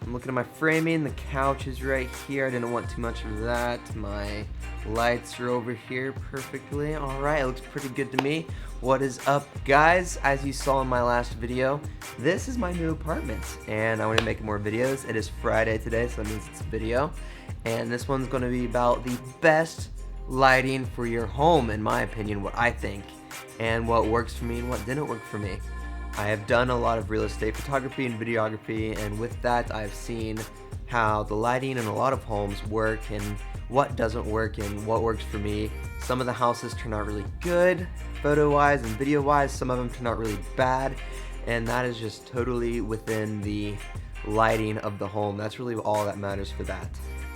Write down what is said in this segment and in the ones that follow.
I'm looking at my framing. The couch is right here. I didn't want too much of that. My lights are over here perfectly. Alright, it looks pretty good to me. What is up, guys? As you saw in my last video, this is my new apartment, and I want to make more videos. It is Friday today, so that means it's a video. And this one's going to be about the best lighting for your home, in my opinion, what I think, and what works for me and what didn't work for me. I have done a lot of real estate photography and videography, and with that I've seen how the lighting in a lot of homes work and what doesn't work and what works for me. Some of the houses turn out really good photo-wise and video-wise, some of them turn out really bad, and that is just totally within the lighting of the home. That's really all that matters for that.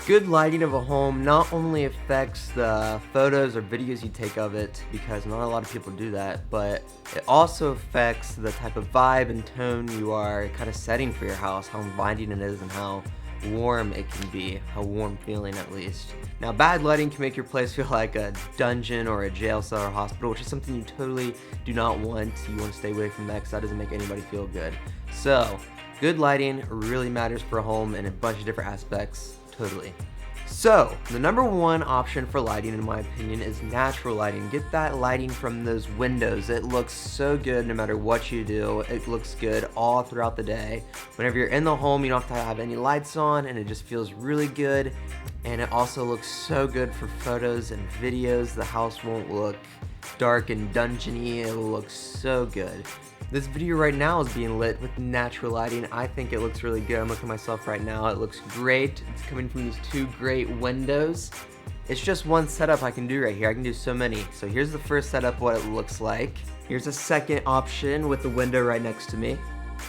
Good lighting of a home not only affects the photos or videos you take of it, because not a lot of people do that, but it also affects the type of vibe and tone you are kind of setting for your house, how inviting it is and how warm it can be, how warm feeling at least. Now, bad lighting can make your place feel like a dungeon or a jail cell or hospital, which is something you totally do not want. You want to stay away from that because that doesn't make anybody feel good. So, good lighting really matters for a home in a bunch of different aspects. Totally. So, the number one option for lighting, in my opinion, is natural lighting. Get that lighting from those windows. It looks so good no matter what you do. It looks good all throughout the day. Whenever you're in the home, you don't have to have any lights on, and it just feels really good. And it also looks so good for photos and videos. The house won't look dark and dungeony. It will look so good. This video right now is being lit with natural lighting. I think it looks really good. I'm looking at myself right now. It looks great. It's coming from these two great windows. It's just one setup I can do right here. I can do so many. So here's the first setup, what it looks like. Here's a second option with the window right next to me.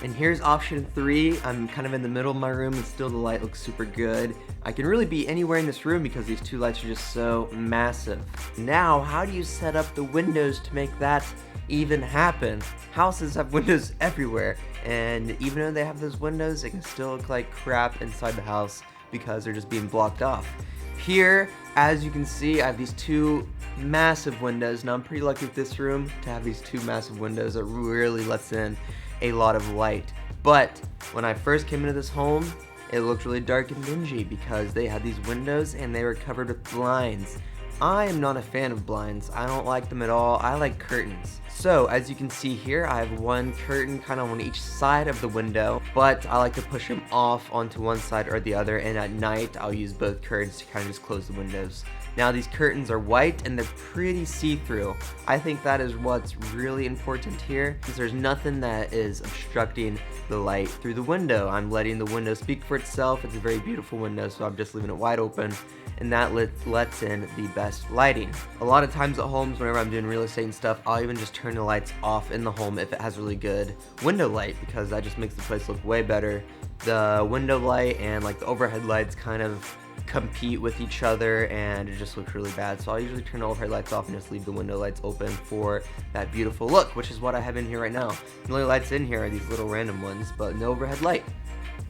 And here's option 3. I'm kind of in the middle of my room and still the light looks super good. I can really be anywhere in this room because these two lights are just so massive. Now, how do you set up the windows to make that even happen? Houses have windows everywhere, and even though they have those windows, it can still look like crap inside the house because they're just being blocked off. Here, as you can see, I have these two massive windows. Now, I'm pretty lucky with this room to have these two massive windows that really lets in a lot of light. But when I first came into this home, it looked really dark and dingy because they had these windows and they were covered with blinds. I am not a fan of blinds. I don't like them at all. I like curtains. So, as you can see here, I have one curtain kind of on each side of the window, but I like to push them off onto one side or the other, and at night I'll use both curtains to kind of just close the windows. Now, these curtains are white and they're pretty see-through. I think that is what's really important here, because there's nothing that is obstructing the light through the window. I'm letting the window speak for itself. It's a very beautiful window, so I'm just leaving it wide open, and that lets in the best lighting. A lot of times at homes, whenever I'm doing real estate and stuff, I'll even just turn the lights off in the home if it has really good window light, because that just makes the place look way better. The window light and like the overhead lights kind of compete with each other, and it just looks really bad. So I'll usually turn the overhead lights off and just leave the window lights open for that beautiful look, which is what I have in here right now. The only lights in here are these little random ones, but no overhead light.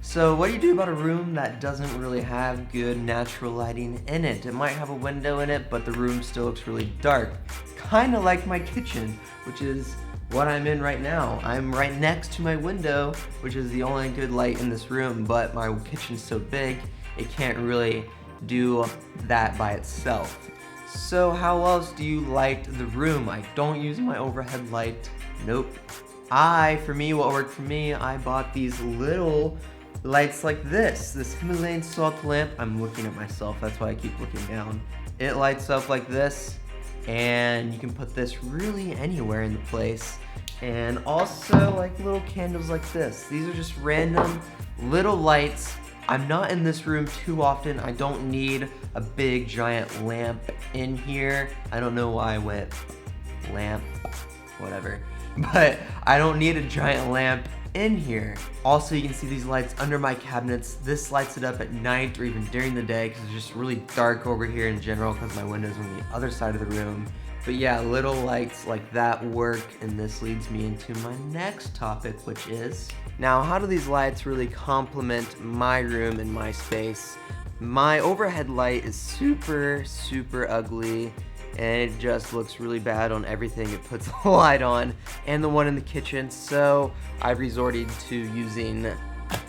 So what do you do about a room that doesn't really have good natural lighting in it? It might have a window in it, but the room still looks really dark. Kind of like my kitchen, which is what I'm in right now. I'm right next to my window, which is the only good light in this room, but my kitchen's so big, it can't really do that by itself. So how else do you light the room? I don't use my overhead light. Nope. For me, what worked for me, I bought these little lights like this Himalayan salt lamp. I'm looking at myself, that's why I keep looking down. It lights up like this, and you can put this really anywhere in the place. And also like little candles like this. These are just random little lights. I'm not in this room too often. I don't need a big giant lamp in here. I don't know why I went lamp, whatever. But I don't need a giant lamp in here. Also, you can see these lights under my cabinets. This lights it up at night or even during the day because it's just really dark over here in general because my window's on the other side of the room. But yeah, little lights like that work, and this leads me into my next topic, which is, now how do these lights really complement my room and my space? My overhead light is super ugly, and it just looks really bad on everything it puts the light on, and the one in the kitchen, so I've resorted to using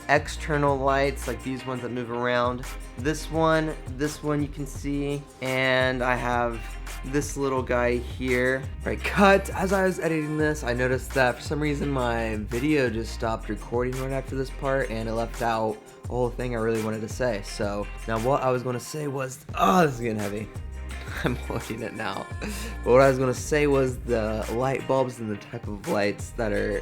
external lights, like these ones that move around. This one you can see, and I have this little guy here. Right, cut. As I was editing this, I noticed that for some reason my video just stopped recording right after this part, and it left out the whole thing I really wanted to say. So now what I was going to say was, oh, this is getting heavy. I'm holding it now. But what I was going to say was the light bulbs and the type of lights that are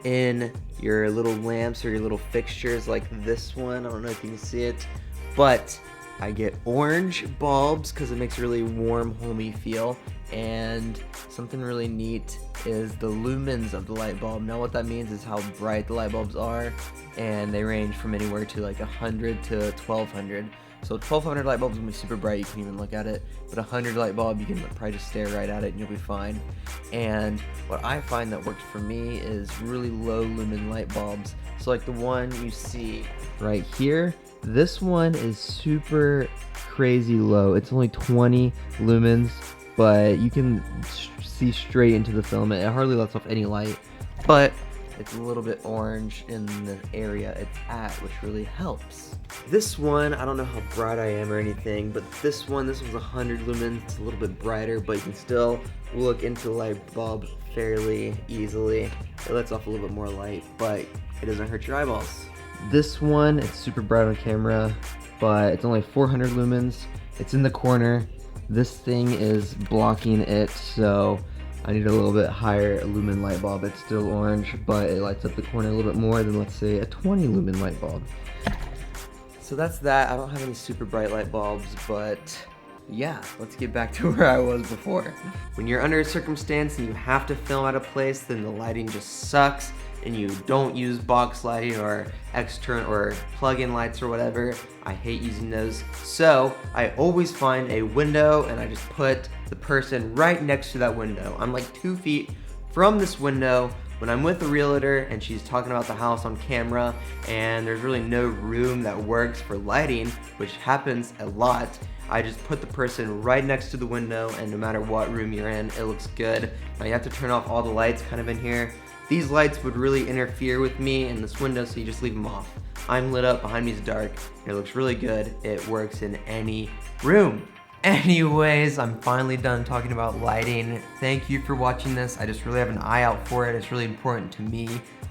in your little lamps or your little fixtures, like this one. I don't know if you can see it, but I get orange bulbs because it makes a really warm, homey feel. And something really neat is the lumens of the light bulb. Now what that means is how bright the light bulbs are, and they range from anywhere to like 100 to 1200. So 1200 light bulbs will be super bright, you can even look at it, but 100 light bulb, you can probably just stare right at it and you'll be fine. And what I find that works for me is really low lumen light bulbs. So like the one you see right here, this one is super crazy low. It's only 20 lumens, but you can see straight into the filament. It hardly lets off any light, but it's a little bit orange in the area it's at, which really helps. This one, I don't know how bright I am or anything, but this one's 100 lumens. It's a little bit brighter, but you can still look into the light bulb fairly easily. It lets off a little bit more light, but it doesn't hurt your eyeballs. This one, it's super bright on camera, but it's only 400 lumens. It's in the corner. This thing is blocking it, so I need a little bit higher lumen light bulb. It's still orange, but it lights up the corner a little bit more than, let's say, a 20 lumen light bulb. So that's that. I don't have any super bright light bulbs, but yeah, let's get back to where I was before. When you're under a circumstance and you have to film at a place, then the lighting just sucks, and you don't use box lighting or external or plug-in lights or whatever. I hate using those. So I always find a window and I just put the person right next to that window. I'm like 2 feet from this window when I'm with a realtor and she's talking about the house on camera and there's really no room that works for lighting, which happens a lot. I just put the person right next to the window, and no matter what room you're in, it looks good. Now you have to turn off all the lights kind of in here. These lights would really interfere with me in this window, so you just leave them off. I'm lit up, behind me is dark, and it looks really good. It works in any room. Anyways, I'm finally done talking about lighting. Thank you for watching this. I just really have an eye out for it. It's really important to me.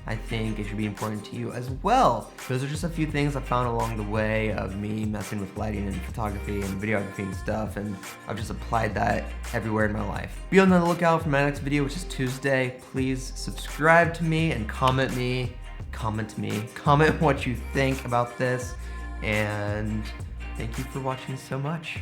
I think it should be important to you as well. Those are just a few things I found along the way of me messing with lighting and photography and videography and stuff, and I've just applied that everywhere in my life. Be on the lookout for my next video, which is Tuesday. Please subscribe to me and comment what you think about this, and thank you for watching so much.